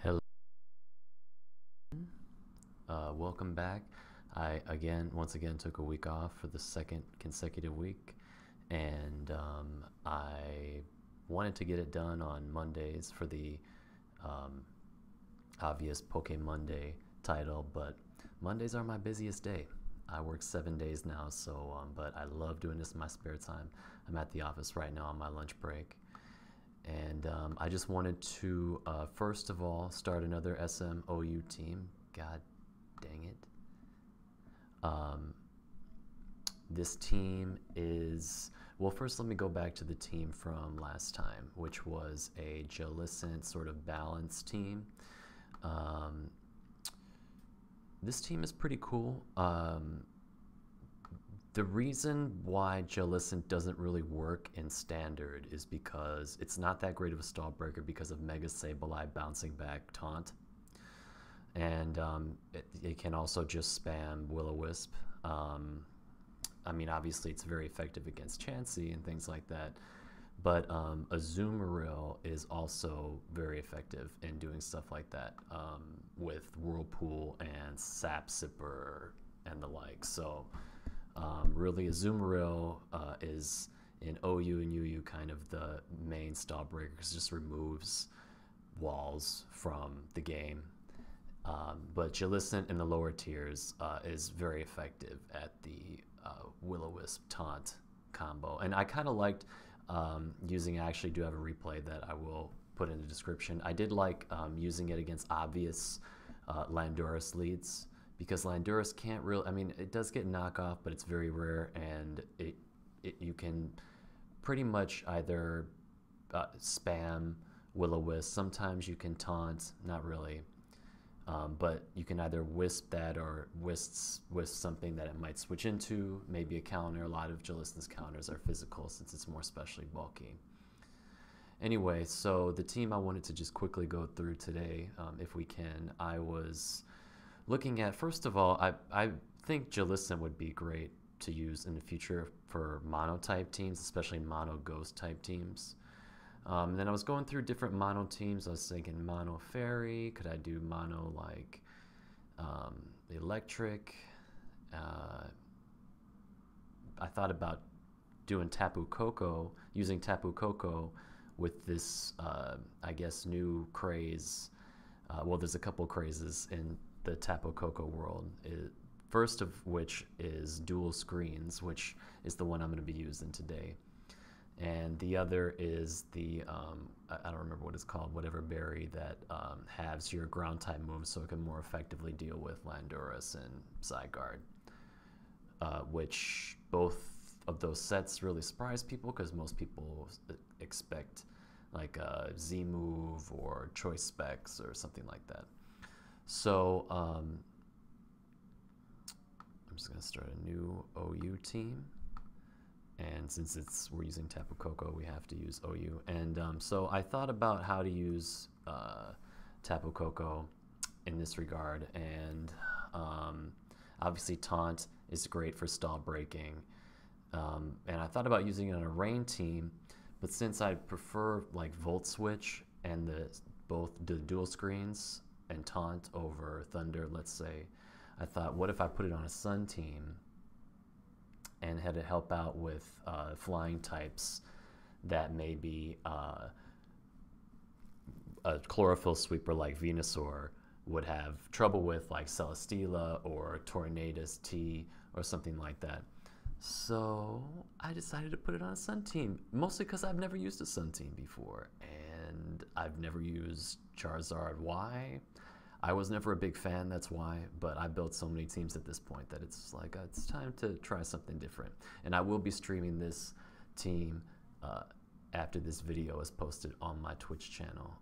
Hello, welcome back. I once again took a week off for the second consecutive week, and I wanted to get it done on Mondays for the um, obvious PokéMonday title, but Mondays are my busiest day. I work 7 days now, but I love doing this in my spare time. I'm at the office right now on my lunch break, and I just wanted to, first of all, start another SMOU team. God dang it. Um, this team is, well, first let me go back to the team from last time, which was a Jellicent sort of balanced team. Um, this team is pretty cool. The reason why Jellicent doesn't really work in standard is because it's not that great of a stall breaker because of Mega Sableye bouncing back taunt. And it can also just spam Will-O-Wisp. I mean, obviously it's very effective against Chansey and things like that, but Azumarill is also very effective in doing stuff like that with Whirlpool and Sap Sipper and the like. So really, Azumarill is in OU and UU kind of the main stall breaker because it just removes walls from the game. But Jellicent in the lower tiers is very effective at the Will-O-Wisp taunt combo. And I kind of liked using, I actually do have a replay that I will put in the description. I did like using it against obvious Landorus leads because Landorus can't really, I mean, it does get knockoff, but it's very rare, and you can pretty much either spam Will-O-Wisp. Sometimes you can taunt, not really. But you can either wisp that or wisp something that it might switch into, maybe a counter. A lot of Jellicent's counters are physical since it's more especially bulky. Anyway, so the team I wanted to just quickly go through today, if we can, I was looking at, first of all, I think Jellicent would be great to use in the future for mono-type teams, especially mono-ghost type teams. Then I was going through different mono teams. I was thinking mono fairy. Could I do mono like electric? I thought about doing Tapu Koko, using Tapu Koko with this, I guess, new craze. Well, there's a couple crazes in the Tapu Koko world. First of which is dual screens, which is the one I'm going to be using today. And the other is the, I don't remember what it's called, whatever berry that halves your ground type moves so it can more effectively deal with Landorus and Zygarde. Which both of those sets really surprise people because most people expect like a Z move or choice specs or something like that. So I'm just going to start a new OU team. And since we're using Tapu Koko, we have to use OU. And so I thought about how to use Tapu Koko in this regard. And obviously Taunt is great for stall breaking. And I thought about using it on a rain team, but since I prefer like Volt Switch and both the dual screens and Taunt over Thunder, let's say, I thought, what if I put it on a Sun team and had to help out with flying types that maybe a chlorophyll sweeper like Venusaur would have trouble with, like Celesteela or Tornadus T or something like that. So I decided to put it on a Sun team, mostly because I've never used a Sun team before, and I've never used Charizard. Why? I was never a big fan, that's why, but I built so many teams at this point that it's like, it's time to try something different. And I will be streaming this team after this video is posted on my Twitch channel,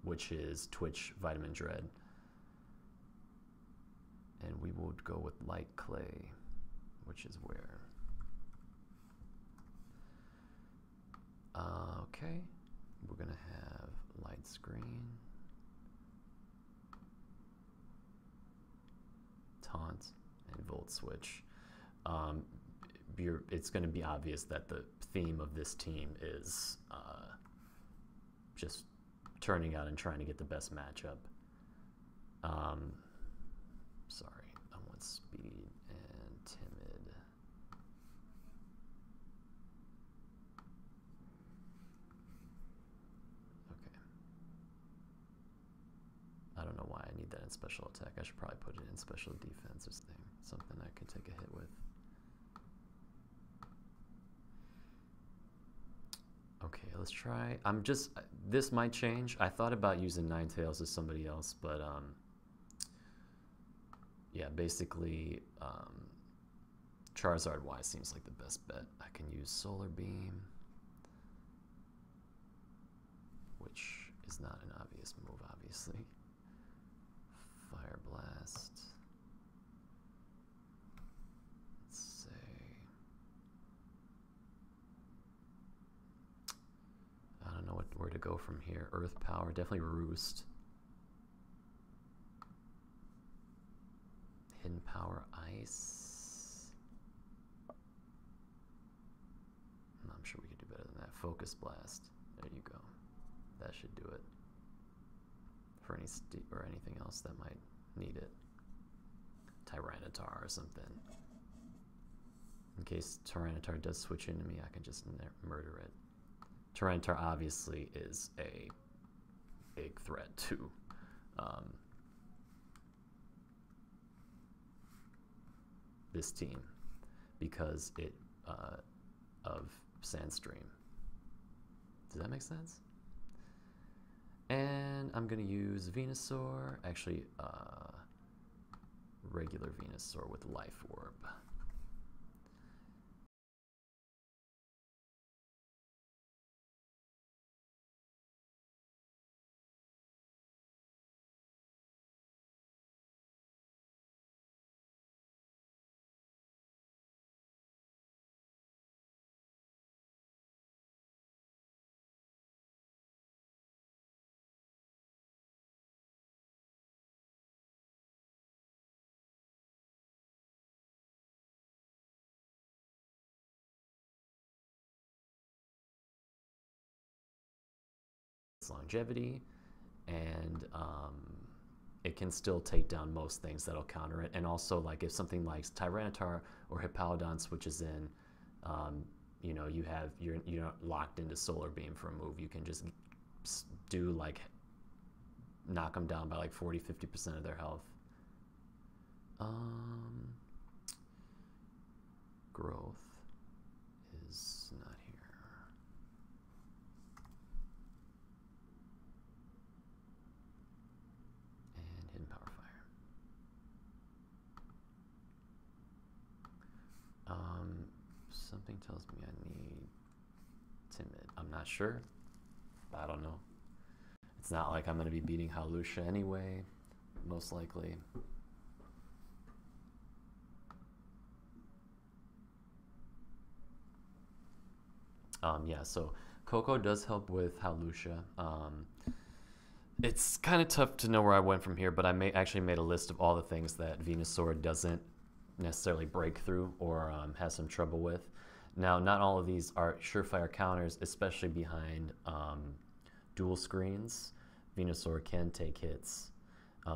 which is Twitch Vitamin Dread. And we would go with Light Clay, which is where. Okay, we're gonna have Light Screen. Taunt and Volt Switch. It's going to be obvious that the theme of this team is just turning out and trying to get the best matchup. Sorry, I want speed and timid. Okay. I don't know why I need that in special attack. I should probably put it in special defense or something I can take a hit with. Okay, let's try. This might change. I thought about using Ninetales as somebody else, but yeah, basically Charizard Y seems like the best bet. I can use Solar Beam, which is not an obvious move, obviously. Fire Blast. Let's say, I don't know where to go from here. Earth Power, definitely Roost. Hidden Power, Ice. I'm sure we could do better than that. Focus Blast. There you go. That should do it. For any or anything else that might need it. Tyranitar or something. In case Tyranitar does switch into me, I can just murder it. Tyranitar obviously is a big threat to this team because it of Sandstream. Does that make sense? And I'm gonna use Venusaur, actually regular Venusaur with Life Orb. Longevity, and it can still take down most things that'll counter it. And also, like, if something like Tyranitar or Hippowdon switches in, you know, you're not locked into Solar Beam for a move. You can just do, like, knock them down by like 40-50% of their health. Growth is not here. And Hidden Power Fire. Something tells me I need Timid. I'm not sure. I don't know. It's not like I'm going to be beating Hawlucha anyway, most likely. Yeah, so Coco does help with Hawlucha. It's kind of tough to know where I went from here, but I actually made a list of all the things that Venusaur doesn't necessarily break through or has some trouble with. Now, not all of these are surefire counters, especially behind dual screens. Venusaur can take hits,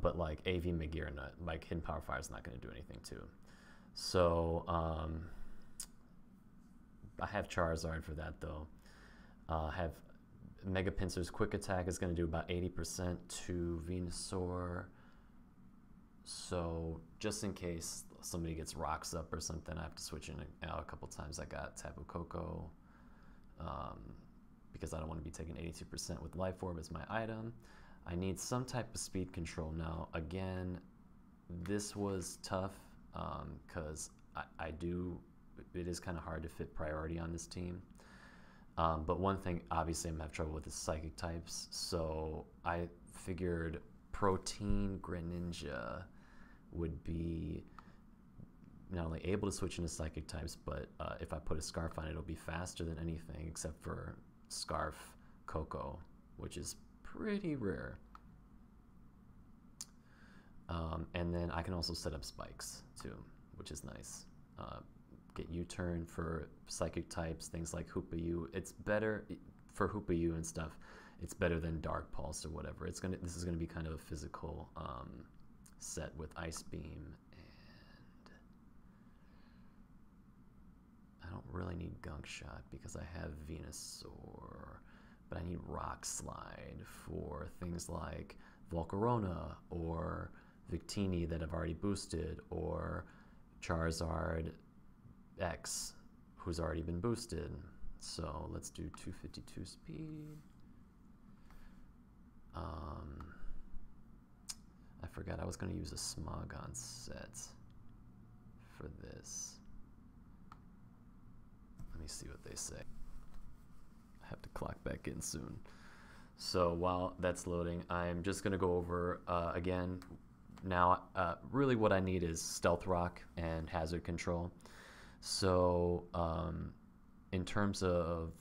but like AV Megair, like Hidden Power Fire is not going to do anything too. So I have Charizard for that though. I have Mega Pinsir's Quick Attack is going to do about 80% to Venusaur. So just in case somebody gets rocks up or something, I have to switch in a couple times. I got Tapu Koko because I don't want to be taking 82% with Life Orb as my item. I need some type of speed control now. Again, this was tough because it is kind of hard to fit priority on this team. But one thing, obviously, I'm going to have trouble with is Psychic types. So I figured Protein Greninja would be not only able to switch into Psychic types, but if I put a Scarf on it, it'll be faster than anything except for Scarf Coco, which is pretty rare. And then I can also set up spikes too, which is nice. Get U-turn for Psychic types, things like Hoopa-U. It's better for Hoopa-U and stuff. it's better than Dark Pulse or whatever. This is gonna be kind of a physical set with Ice Beam, and I don't really need Gunk Shot because I have Venusaur, but I need Rockslide for things like Volcarona or Victini that I've already boosted, or Charizard X, who's already been boosted. So let's do 252 speed. I forgot I was going to use a Smogon set for this. Let me see what they say. I have to clock back in soon. So while that's loading, I'm just going to go over again. Now, really what I need is Stealth Rock and Hazard Control. So in terms of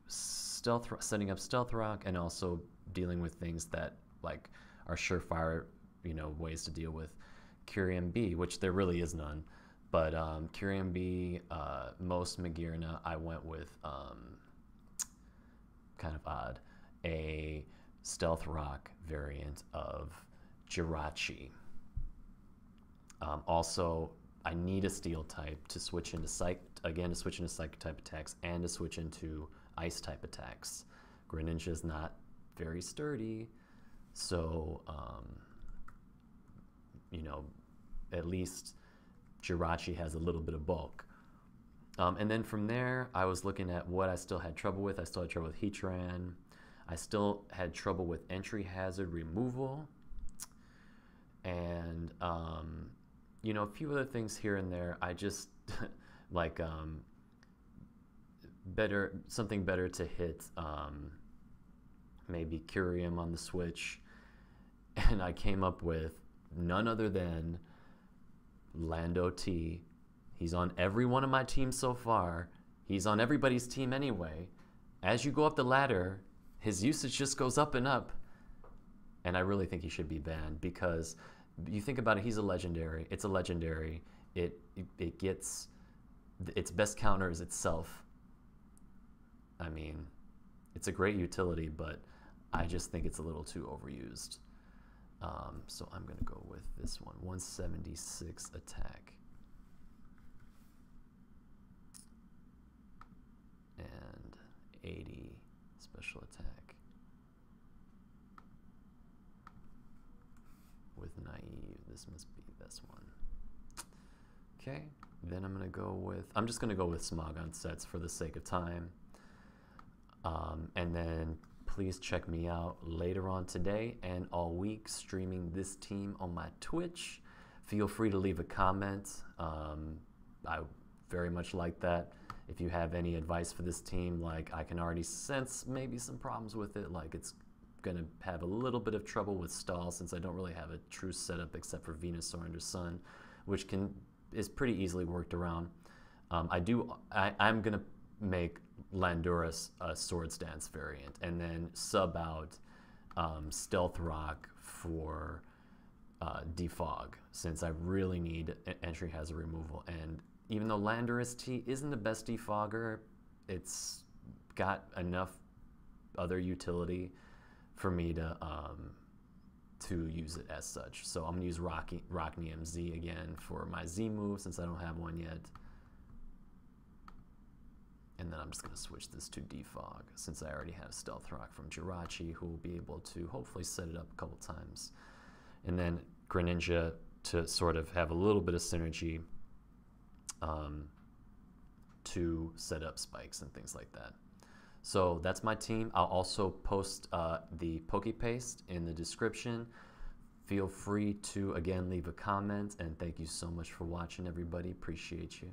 setting up Stealth Rock and also dealing with things that like are surefire, ways to deal with Kyurem B, which there really is none. But Kyurem B, most Magearna, I went with kind of odd, a Stealth Rock variant of Jirachi. Also, I need a Steel type to switch into Psych type attacks and to switch into Ice type attacks. Greninja is not very sturdy, so at least Jirachi has a little bit of bulk. And then from there, I was looking at what I still had trouble with. I still had trouble with Heatran. I still had trouble with Entry Hazard removal. And, a few other things here and there. I just, like, something better to hit maybe Kyurem on the Switch. And I came up with none other than Lando T. He's on every one of my teams so far. He's on everybody's team anyway. As you go up the ladder, his usage just goes up and up. And I really think he should be banned because you think about it, he's a legendary. It's a legendary. It gets its best counter is itself. I mean, it's a great utility, but I just think it's a little too overused. So I'm going to go with this one, 176 attack. And 80 special attack. With Naive, this must be this one. Okay, then I'm just going to go with Smogon sets for the sake of time. And then please check me out later on today and all week streaming this team on my Twitch. Feel free to leave a comment. I very much like that. If you have any advice for this team, like I can already sense maybe some problems with it, like it's gonna have a little bit of trouble with stall since I don't really have a true setup except for Venusaur under Sun, which is pretty easily worked around. I'm gonna make Landorus a Swords Dance variant and then sub out Stealth Rock for defog since I really need Entry Hazard removal. And even though Landorus T isn't the best defogger, it's got enough other utility for me to use it as such. So I'm gonna use Rockney MZ again for my Z move since I don't have one yet. And then I'm just gonna switch this to defog since I already have Stealth Rock from Jirachi, who will be able to hopefully set it up a couple times. And then Greninja to sort of have a little bit of synergy to set up spikes and things like that. So that's my team. I'll also post the PokéPaste in the description. Feel free to, again, leave a comment. And thank you so much for watching, everybody. Appreciate you.